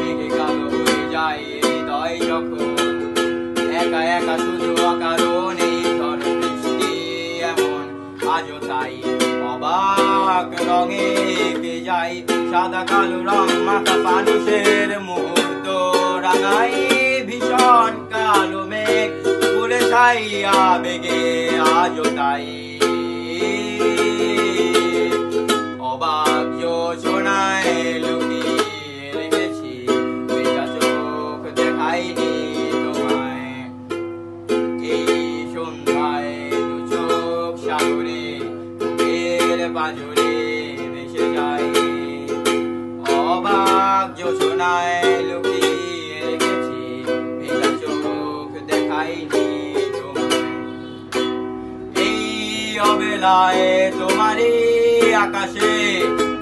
মেঘে কালো হয়ে যায় হৃদয় যখন একা একা শুধু অকারণে ঝড় বৃষ্টি এমন আজও তাই অবাক রঙে এঁকে যায় সাদা কালো রং মাখা মানুষের মুহূর্ত রাঙাই ভীষণ কালো মেঘ উড়ে ছাই আবেগে আজও তাই অবাক যোজনায় লুকিয়ে রেখেছি ভেজা চোখ দেখাইনি তোমায় এই সন্ধ্যায় দু চোখ সাগরে বুকের পাঁজরে ভেসে যায় অবাক যোজনায় লুকিয়ে রেখেছি ভেজা চোখ দেখাইনি তোমায় এই অবেলায় তোমারই আকাশে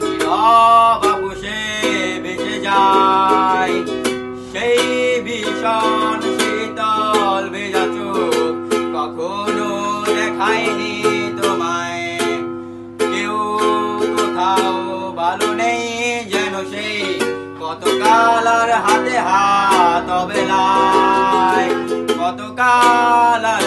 নীরব আপোষে ভেসে যায় সেই ভীষণ শীতল ভেজা চোখ কখনো দেখায়নি তোমায় কেউ কোথাও ভালো নেই যেন সেই কতকাল আর হাতে হাত অবেলায় কতকাল আর